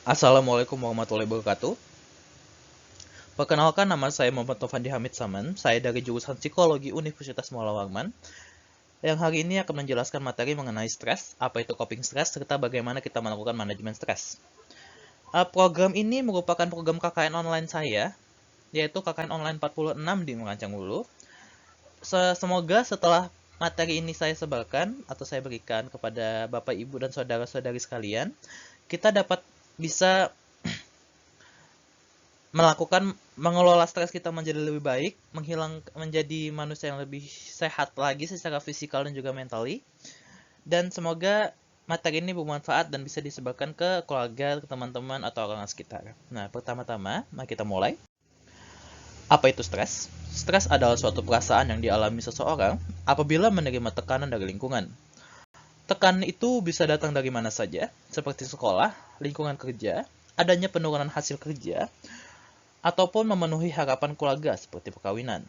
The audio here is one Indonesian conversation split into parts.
Assalamualaikum warahmatullahi wabarakatuh. Perkenalkan, nama saya Muhammad Taufandi Hamid Saman. Saya dari jurusan Psikologi Universitas Muhammad Warman. Yang hari ini akan menjelaskan materi mengenai stres, apa itu coping stress, serta bagaimana kita melakukan manajemen stres. Program ini merupakan program KKN online saya, yaitu KKN online 46 di Merancang Hulu. Semoga setelah materi ini saya sebarkan atau saya berikan kepada Bapak, Ibu, dan saudara-saudari sekalian, kita dapat bisa mengelola stres kita menjadi lebih baik, menjadi manusia yang lebih sehat lagi secara fisikal dan juga mentally. Dan semoga materi ini bermanfaat dan bisa disebarkan ke keluarga, ke teman-teman, atau orang sekitar. Nah, pertama-tama, mari kita mulai. Apa itu stres? Stres adalah suatu perasaan yang dialami seseorang apabila menerima tekanan dari lingkungan. Tekanan itu bisa datang dari mana saja, seperti sekolah, lingkungan kerja, adanya penurunan hasil kerja, ataupun memenuhi harapan keluarga seperti perkawinan.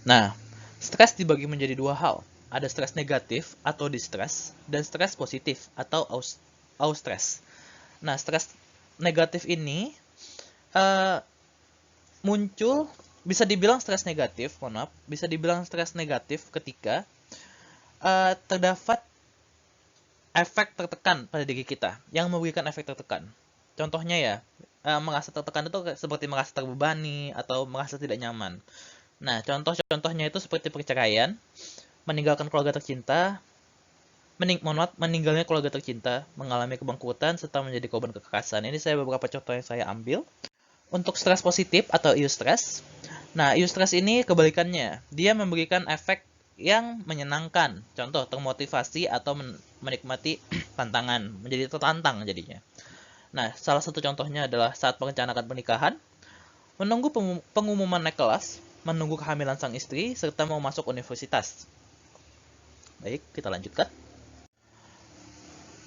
Nah, stres dibagi menjadi dua hal. Ada stres negatif atau distress, dan stres positif atau eustress. Nah, stres negatif ini muncul, bisa dibilang stres negatif, bisa dibilang stres negatif ketika terdapat efek tertekan pada diri kita, yang memberikan efek tertekan. Contohnya ya, merasa tertekan itu seperti merasa terbebani atau merasa tidak nyaman. Nah, contoh-contohnya itu seperti perceraian, meninggalkan keluarga tercinta, meninggalnya keluarga tercinta, mengalami kebangkrutan, serta menjadi korban kekerasan. Ini saya beberapa contoh yang saya ambil. Untuk stres positif atau eustress, nah eustress ini kebalikannya, dia memberikan efek yang menyenangkan. Contoh, termotivasi atau menikmati tantangan, menjadi tertantang jadinya. Nah, salah satu contohnya adalah saat merencanakan pernikahan, menunggu pengumuman naik kelas, menunggu kehamilan sang istri, serta mau masuk universitas. Baik, kita lanjutkan.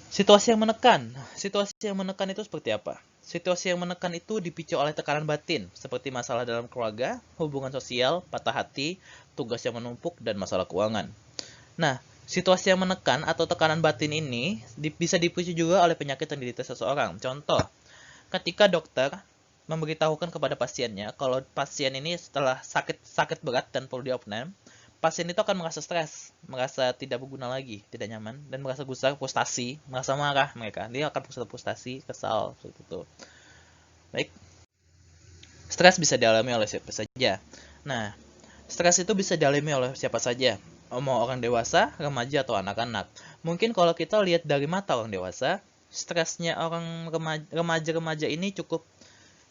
Situasi yang menekan. Situasi yang menekan itu seperti apa? Situasi yang menekan itu dipicu oleh tekanan batin, seperti masalah dalam keluarga, hubungan sosial, patah hati, tugas yang menumpuk, dan masalah keuangan. Nah, situasi yang menekan atau tekanan batin ini bisa dipicu juga oleh penyakit yang diderita seseorang. Contoh, ketika dokter memberitahukan kepada pasiennya kalau pasien ini setelah sakit berat dan perlu diopnam, pasien itu akan merasa stres, merasa tidak berguna lagi, tidak nyaman, dan merasa gusar, frustasi, merasa marah mereka. Dia akan frustasi, kesal, seperti itu. Baik, stres bisa dialami oleh siapa saja. Nah, stres itu bisa dialami oleh siapa saja, mau orang dewasa, remaja, atau anak-anak. Mungkin kalau kita lihat dari mata orang dewasa, stresnya orang remaja-remaja ini cukup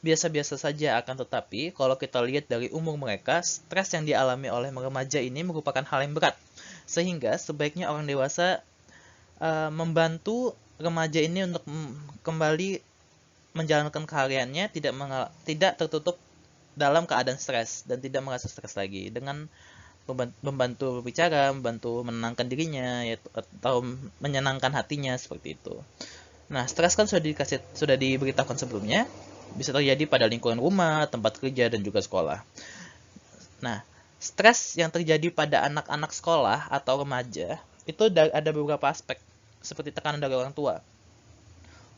biasa-biasa saja, akan tetapi kalau kita lihat dari umur mereka, stres yang dialami oleh remaja ini merupakan hal yang berat. Sehingga sebaiknya orang dewasa membantu remaja ini untuk kembali menjalankan kehariannya, tidak tertutup dalam keadaan stres dan tidak merasa stres lagi, dengan membantu berbicara, membantu menenangkan dirinya, atau menyenangkan hatinya, seperti itu. Nah, stres kan sudah diberitakan sebelumnya, bisa terjadi pada lingkungan rumah, tempat kerja, dan juga sekolah. Nah, stres yang terjadi pada anak-anak sekolah atau remaja itu ada beberapa aspek, seperti tekanan dari orang tua.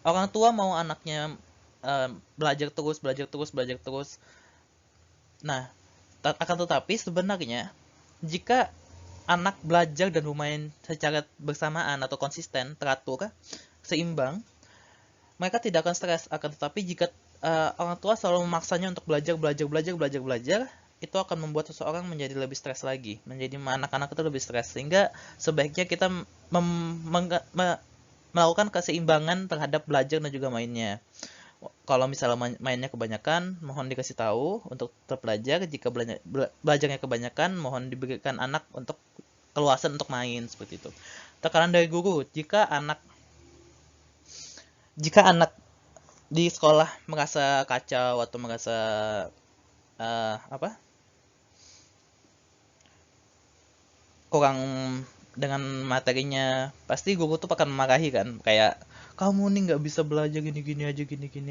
Orang tua mau anaknya belajar terus. Nah, akan tetapi sebenarnya jika anak belajar dan bermain secara bersamaan atau konsisten, teratur, seimbang, mereka tidak akan stres. Akan tetapi jika orang tua selalu memaksanya untuk belajar, itu akan membuat seseorang menjadi lebih stres lagi, menjadi anak-anak itu lebih stres. Sehingga sebaiknya kita melakukan keseimbangan terhadap belajar dan juga mainnya. Kalau misalnya mainnya kebanyakan, mohon dikasih tahu untuk tetap belajar. Jika belajarnya kebanyakan, mohon diberikan anak untuk keluasan untuk main, seperti itu. Tekanan dari guru, jika anak di sekolah merasa kacau atau merasa kurang dengan materinya, pasti guru tuh akan memarahi kan, kayak kamu nih nggak bisa belajar gini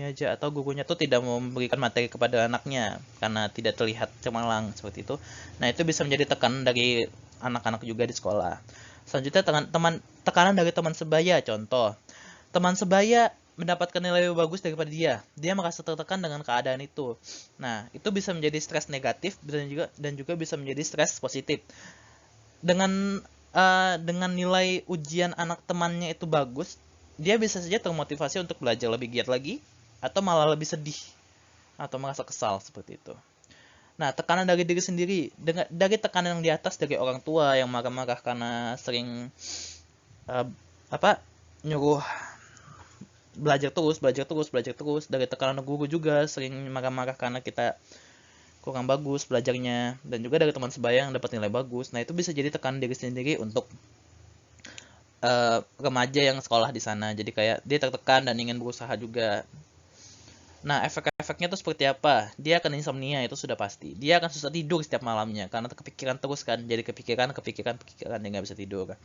aja, atau gurunya tuh tidak mau memberikan materi kepada anaknya karena tidak terlihat cemerlang, seperti itu. Nah, itu bisa menjadi tekanan dari anak-anak juga di sekolah. Selanjutnya, tekanan dari teman sebaya. Contoh, teman sebaya mendapatkan nilai lebih bagus daripada dia. Dia merasa tertekan dengan keadaan itu. Nah, itu bisa menjadi stres negatif dan juga bisa menjadi stres positif. Dengan nilai ujian anak temannya itu bagus, dia bisa saja termotivasi untuk belajar lebih giat lagi, atau malah lebih sedih atau merasa kesal seperti itu. Nah, tekanan dari diri sendiri, dari tekanan yang di atas dari orang tua yang marah-marah karena sering uh, nyuruh belajar terus, dari tekanan guru juga sering marah-marah karena kita kurang bagus belajarnya, dan juga dari teman sebaya yang dapat nilai bagus. Nah, itu bisa jadi tekanan diri sendiri untuk remaja yang sekolah di sana. Jadi kayak dia tertekan dan ingin berusaha juga. Nah, efek-efeknya tuh seperti apa? Dia akan insomnia, itu sudah pasti. Dia akan susah tidur setiap malamnya karena kepikiran terus kan. Jadi kepikiran, dia nggak bisa tidur.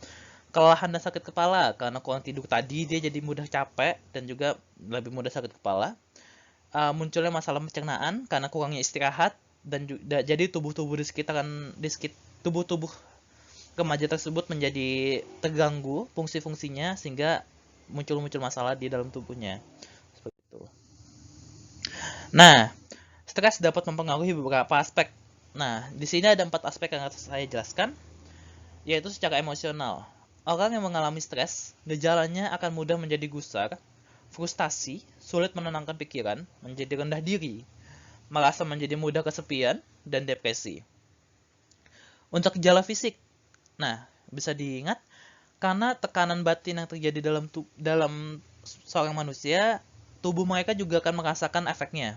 Kelelahan dan sakit kepala karena kurang tidur tadi, dia jadi mudah capek dan juga lebih mudah sakit kepala. Munculnya masalah pencernaan karena kurangnya istirahat, dan jadi tubuh-tubuh tubuh-tubuh remaja tersebut menjadi terganggu fungsi-fungsinya, sehingga muncul masalah di dalam tubuhnya. Seperti itu. Nah, stres dapat mempengaruhi beberapa aspek. Nah, di sini ada 4 aspek yang harus saya jelaskan, yaitu secara emosional. Orang yang mengalami stres, gejalanya akan mudah menjadi gusar, frustasi, sulit menenangkan pikiran, menjadi rendah diri, merasa menjadi mudah kesepian, dan depresi. Untuk gejala fisik, nah, bisa diingat, karena tekanan batin yang terjadi dalam seorang manusia, tubuh mereka juga akan merasakan efeknya.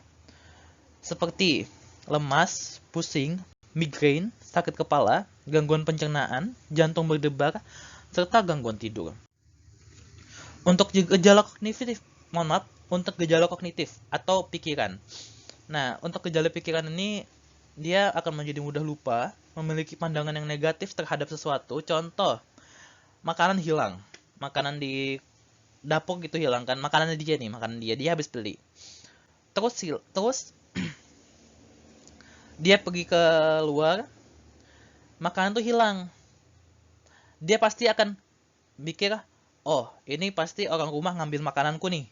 Seperti lemas, pusing, migrain, sakit kepala, gangguan pencernaan, jantung berdebar, serta gangguan tidur. Untuk gejala kognitif, untuk gejala kognitif atau pikiran. Nah, untuk gejala pikiran ini, dia akan menjadi mudah lupa, memiliki pandangan yang negatif terhadap sesuatu. Contoh, makanan hilang, makanan di dapur gitu hilang kan, makanan dia habis beli. Terus dia pergi ke luar, makanan tuh hilang. Dia pasti akan mikir, oh ini pasti orang rumah ngambil makananku nih.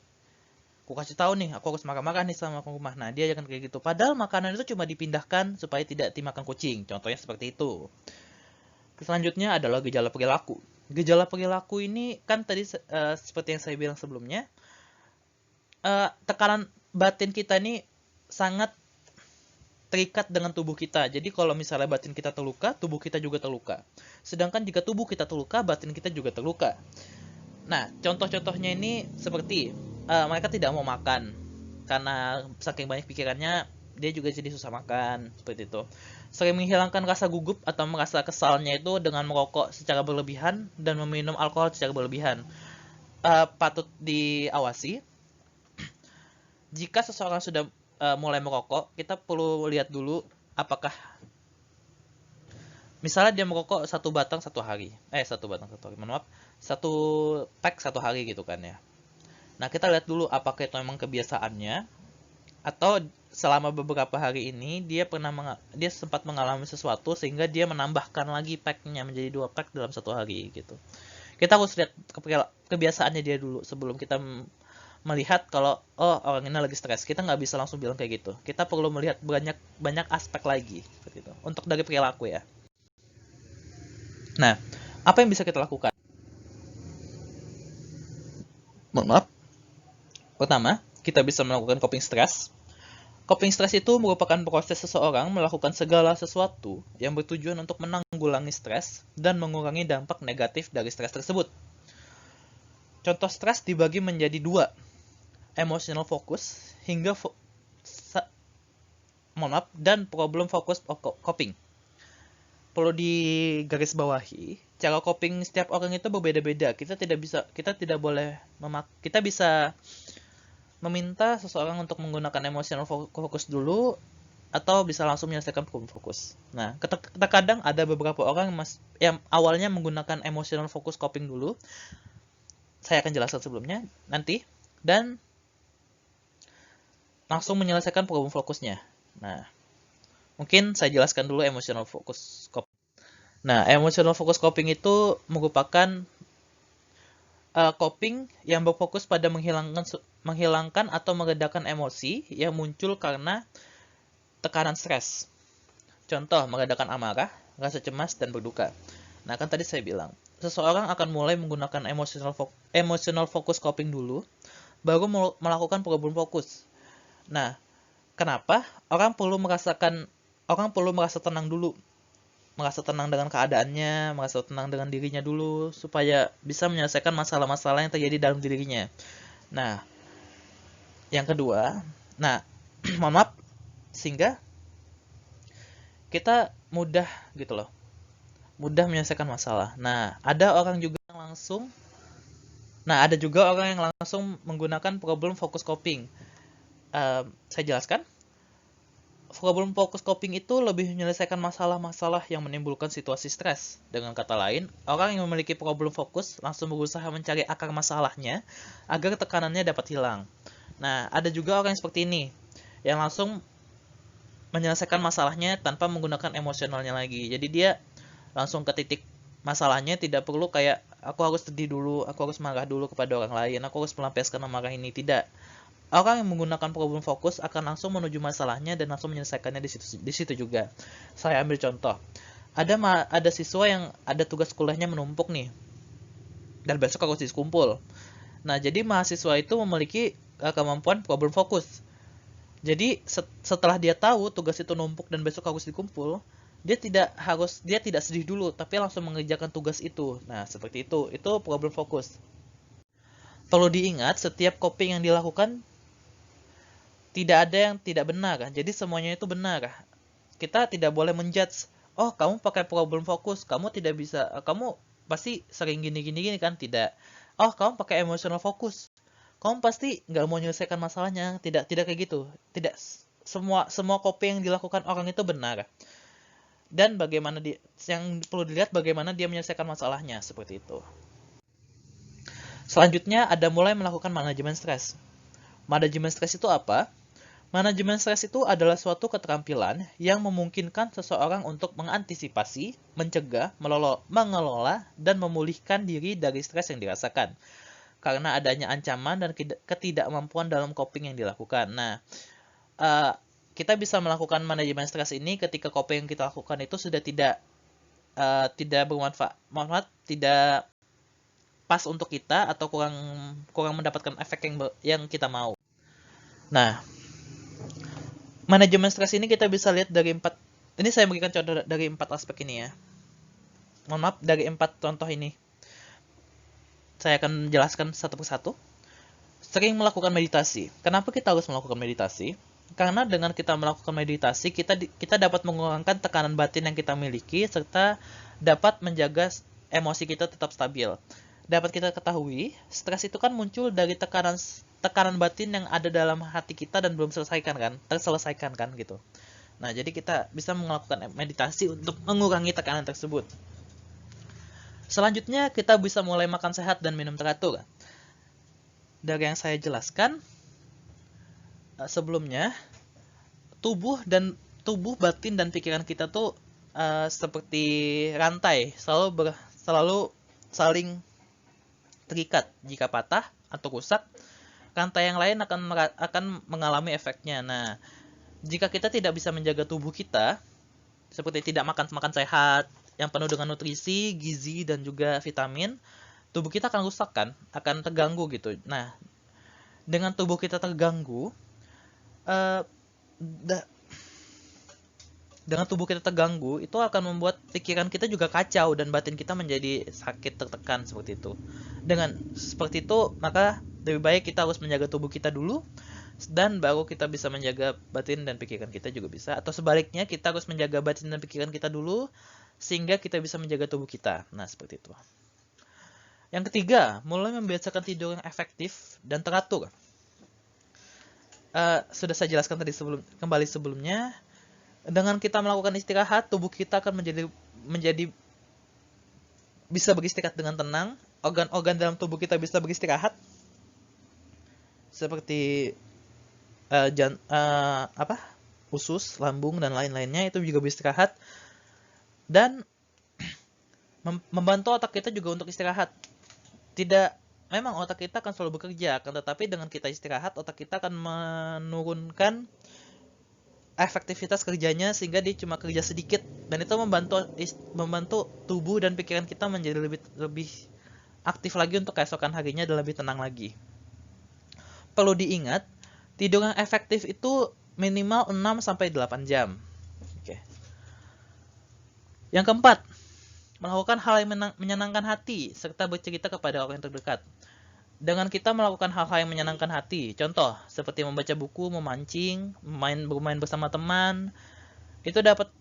Aku kasih tahu nih, aku harus marah-marah nih sama orang rumah. Nah, dia akan kayak gitu. Padahal makanan itu cuma dipindahkan supaya tidak dimakan kucing. Contohnya seperti itu. Selanjutnya adalah gejala perilaku. Gejala perilaku ini kan tadi seperti yang saya bilang sebelumnya, tekanan batin kita ini sangat terikat dengan tubuh kita. Jadi kalau misalnya batin kita terluka, tubuh kita juga terluka. Sedangkan jika tubuh kita terluka, batin kita juga terluka. Nah, contoh-contohnya ini seperti mereka tidak mau makan karena saking banyak pikirannya, dia juga jadi susah makan, seperti itu. Sering menghilangkan rasa gugup atau merasa kesalnya itu dengan merokok secara berlebihan dan meminum alkohol secara berlebihan. Patut diawasi. Jika seseorang sudah mulai merokok, kita perlu lihat dulu apakah misalnya dia merokok satu batang satu hari, satu pack satu hari gitu kan ya. Nah, kita lihat dulu apakah itu memang kebiasaannya, atau selama beberapa hari ini dia sempat mengalami sesuatu sehingga dia menambahkan lagi packnya menjadi 2 pack dalam satu hari gitu. Kita harus lihat kebiasaannya dia dulu sebelum kita melihat kalau orang ini lagi stres. Kita nggak bisa langsung bilang kayak gitu. Kita perlu melihat banyak aspek lagi seperti itu. Untuk dari perilaku ya. Nah, apa yang bisa kita lakukan? Maaf. Pertama, kita bisa melakukan coping stress. Coping stress itu merupakan proses seseorang melakukan segala sesuatu yang bertujuan untuk menanggulangi stres dan mengurangi dampak negatif dari stres tersebut. Contoh stres dibagi menjadi 2, emotional focus dan problem focus coping. Perlu digarisbawahi, cara coping setiap orang itu berbeda-beda. Kita bisa meminta seseorang untuk menggunakan emotional focus dulu, atau bisa langsung menyelesaikan problem fokus. Nah, terkadang ada beberapa orang yang awalnya menggunakan emotional focus coping dulu. Saya akan jelaskan sebelumnya nanti, dan langsung menyelesaikan problem fokusnya. Nah, mungkin saya jelaskan dulu emotional focus coping. Nah, emotional focus coping itu merupakan Coping yang berfokus pada menghilangkan atau meredakan emosi yang muncul karena tekanan stres. Contoh, meredakan amarah, rasa cemas, dan berduka. Nah, kan tadi saya bilang, seseorang akan mulai menggunakan emotional focus coping dulu, baru melakukan problem fokus. Nah, kenapa? Orang perlu merasa tenang dulu, merasa tenang dengan keadaannya, merasa tenang dengan dirinya dulu, supaya bisa menyelesaikan masalah-masalah yang terjadi dalam dirinya. Nah, yang kedua, nah, mohon maaf, sehingga kita mudah gitu loh, mudah menyelesaikan masalah. Ada juga orang yang langsung menggunakan problem focus coping. Saya jelaskan. Problem focus coping itu lebih menyelesaikan masalah-masalah yang menimbulkan situasi stres. Dengan kata lain, orang yang memiliki problem fokus langsung berusaha mencari akar masalahnya agar tekanannya dapat hilang. Nah, ada juga orang yang seperti ini, yang langsung menyelesaikan masalahnya tanpa menggunakan emosionalnya lagi. Jadi dia langsung ke titik masalahnya, tidak perlu kayak aku harus sedih dulu, aku harus marah dulu kepada orang lain, aku harus melampiaskan amarah ini. Tidak. Orang yang menggunakan problem fokus akan langsung menuju masalahnya dan langsung menyelesaikannya di situ juga. Saya ambil contoh. Ada siswa yang ada tugas kuliahnya menumpuk nih. Dan besok harus dikumpul. Nah, jadi mahasiswa itu memiliki kemampuan problem fokus. Jadi setelah dia tahu tugas itu numpuk dan besok harus dikumpul, dia tidak sedih dulu, tapi langsung mengerjakan tugas itu. Nah, seperti itu. Itu problem fokus. Perlu diingat, setiap coping yang dilakukan tidak ada yang tidak benar. Jadi semuanya itu benar. Kita tidak boleh menjudge, oh kamu pakai problem fokus, kamu tidak bisa, kamu pasti sering gini kan. Tidak. Oh, kamu pakai emotional fokus, kamu pasti nggak mau menyelesaikan masalahnya. Tidak kayak gitu. Tidak. Semua coping yang dilakukan orang itu benar. Dan yang perlu dilihat bagaimana dia menyelesaikan masalahnya, seperti itu. Selanjutnya ada mulai melakukan manajemen stres. Manajemen stres itu apa? Manajemen stres itu adalah suatu keterampilan yang memungkinkan seseorang untuk mengantisipasi, mencegah, mengelola, dan memulihkan diri dari stres yang dirasakan karena adanya ancaman dan ketidakmampuan dalam coping yang dilakukan. Nah, kita bisa melakukan manajemen stres ini ketika coping yang kita lakukan itu sudah tidak bermanfaat, tidak pas untuk kita, atau kurang mendapatkan efek yang kita mau. Nah, manajemen stres ini kita bisa lihat dari ini saya berikan contoh dari 4 aspek ini ya. Mohon maaf, dari 4 contoh ini. Saya akan jelaskan satu persatu. Sering melakukan meditasi. Kenapa kita harus melakukan meditasi? Karena dengan kita melakukan meditasi, kita dapat mengurangkan tekanan batin yang kita miliki, serta dapat menjaga emosi kita tetap stabil. Dapat kita ketahui, stres itu kan muncul dari tekanan batin yang ada dalam hati kita dan belum terselesaikan kan gitu. Nah, jadi kita bisa melakukan meditasi untuk mengurangi tekanan tersebut. Selanjutnya, kita bisa mulai makan sehat dan minum teratur. Dari yang saya jelaskan sebelumnya, tubuh, batin, dan pikiran kita tuh seperti rantai, selalu saling terikat. Jika patah atau rusak, rantai yang lain akan mengalami efeknya. Nah, jika kita tidak bisa menjaga tubuh kita, seperti tidak makan sehat yang penuh dengan nutrisi, gizi, dan juga vitamin, tubuh kita akan rusak kan, akan terganggu gitu. Nah, dengan tubuh kita terganggu, itu akan membuat pikiran kita juga kacau dan batin kita menjadi sakit, tertekan seperti itu. Dengan seperti itu, maka lebih baik kita harus menjaga tubuh kita dulu, dan baru kita bisa menjaga batin dan pikiran kita juga bisa. Atau sebaliknya, kita harus menjaga batin dan pikiran kita dulu, sehingga kita bisa menjaga tubuh kita. Nah, seperti itu. Yang ketiga, mulai membiasakan tidur yang efektif dan teratur. Sudah saya jelaskan tadi sebelumnya. Dengan kita melakukan istirahat, tubuh kita akan menjadi bisa beristirahat dengan tenang. Organ-organ dalam tubuh kita bisa beristirahat, seperti usus, lambung, dan lain-lainnya itu juga beristirahat. Dan membantu otak kita juga untuk istirahat. Tidak memang otak kita akan selalu bekerja, akan tetapi dengan kita istirahat, otak kita akan menurunkan efektivitas kerjanya sehingga dia cuma kerja sedikit, dan itu membantu tubuh dan pikiran kita menjadi lebih aktif lagi untuk keesokan harinya dan lebih tenang lagi. Perlu diingat, tidur yang efektif itu minimal 6-8 jam. Oke. Yang keempat, melakukan hal yang menyenangkan hati serta bercerita kepada orang yang terdekat. Dengan kita melakukan hal-hal yang menyenangkan hati, contoh seperti membaca buku, memancing, bermain bersama teman, itu dapat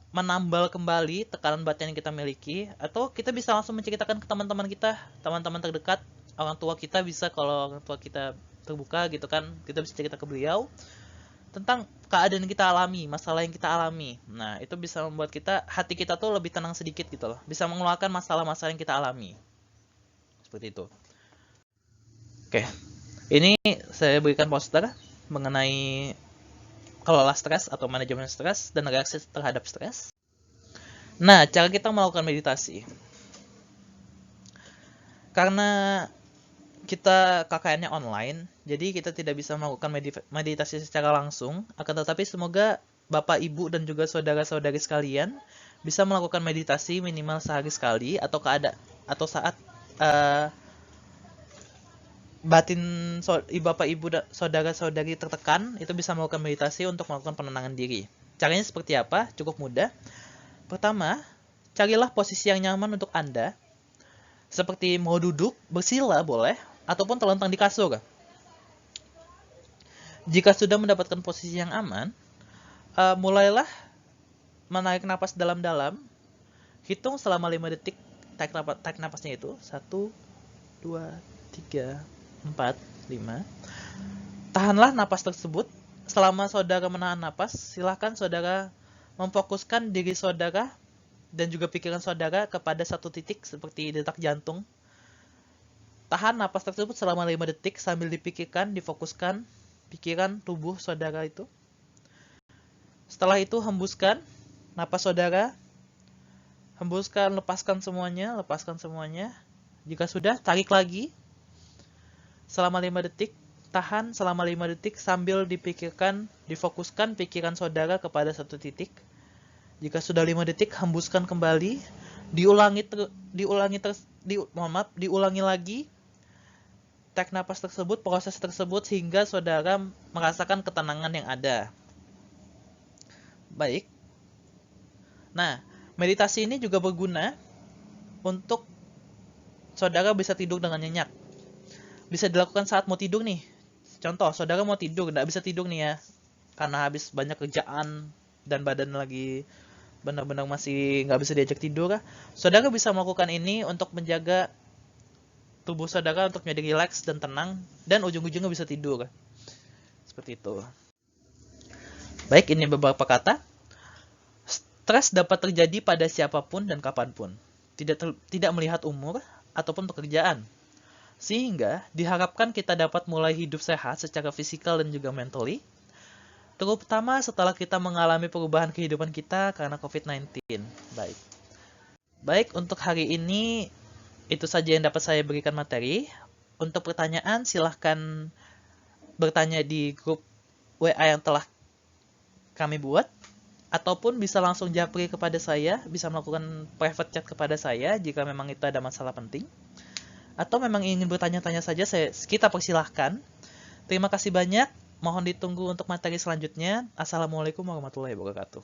menambal kembali tekanan batin yang kita miliki, atau kita bisa langsung menceritakan ke teman-teman kita, teman-teman terdekat, orang tua kita bisa, kalau orang tua kita terbuka gitu kan, kita bisa cerita ke beliau tentang keadaan yang kita alami, masalah yang kita alami. Nah, itu bisa membuat hati kita tuh lebih tenang sedikit gitu loh, bisa mengeluarkan masalah-masalah yang kita alami. Seperti itu. Oke, ini saya berikan poster mengenai kelola stres atau manajemen stres dan reaksi terhadap stres. Nah, cara kita melakukan meditasi. Karena kita KKN-nya online, jadi kita tidak bisa melakukan meditasi secara langsung, akan tetapi semoga Bapak, Ibu, dan juga saudara-saudari sekalian bisa melakukan meditasi minimal sehari sekali, atau saat batin Bapak, Ibu, dan saudara-saudari tertekan, itu bisa melakukan meditasi untuk melakukan penenangan diri. Caranya seperti apa? Cukup mudah. Pertama, carilah posisi yang nyaman untuk Anda, seperti mau duduk, bersila boleh, ataupun terlentang di kasur. Jika sudah mendapatkan posisi yang aman, mulailah menarik napas dalam-dalam. Hitung selama 5 detik tarik napasnya itu. 1, 2, 3, 4, 5. Tahanlah napas tersebut. Selama saudara menahan napas, silahkan saudara memfokuskan diri saudara dan juga pikiran saudara kepada satu titik seperti detak jantung. Tahan napas tersebut selama 5 detik sambil difokuskan pikiran tubuh saudara itu. Setelah itu hembuskan napas saudara. Hembuskan, lepaskan semuanya. Jika sudah, tarik lagi selama 5 detik. Tahan selama 5 detik sambil difokuskan pikiran saudara kepada satu titik. Jika sudah 5 detik, hembuskan kembali. Diulangi lagi tarik napas tersebut, proses tersebut, hingga saudara merasakan ketenangan yang ada. Baik. Nah, meditasi ini juga berguna untuk saudara bisa tidur dengan nyenyak. Bisa dilakukan saat mau tidur nih. Contoh, saudara mau tidur, nggak bisa tidur nih ya, karena habis banyak kerjaan dan badan lagi benar-benar masih nggak bisa diajak tidur. Saudara bisa melakukan ini untuk menjaga tubuh saudara untuk menjadi rileks dan tenang, dan ujung-ujungnya bisa tidur. Seperti itu. Baik, ini beberapa kata. Stres dapat terjadi pada siapapun dan kapanpun, tidak melihat umur ataupun pekerjaan. Sehingga diharapkan kita dapat mulai hidup sehat secara fisikal dan juga mentally, terutama setelah kita mengalami perubahan kehidupan kita karena COVID-19. Baik, untuk hari ini itu saja yang dapat saya berikan materi. Untuk pertanyaan, silahkan bertanya di grup WA yang telah kami buat, ataupun bisa langsung japri kepada saya, bisa melakukan private chat kepada saya jika memang itu ada masalah penting, atau memang ingin bertanya-tanya saja, kita persilahkan. Terima kasih banyak, mohon ditunggu untuk materi selanjutnya. Assalamualaikum warahmatullahi wabarakatuh.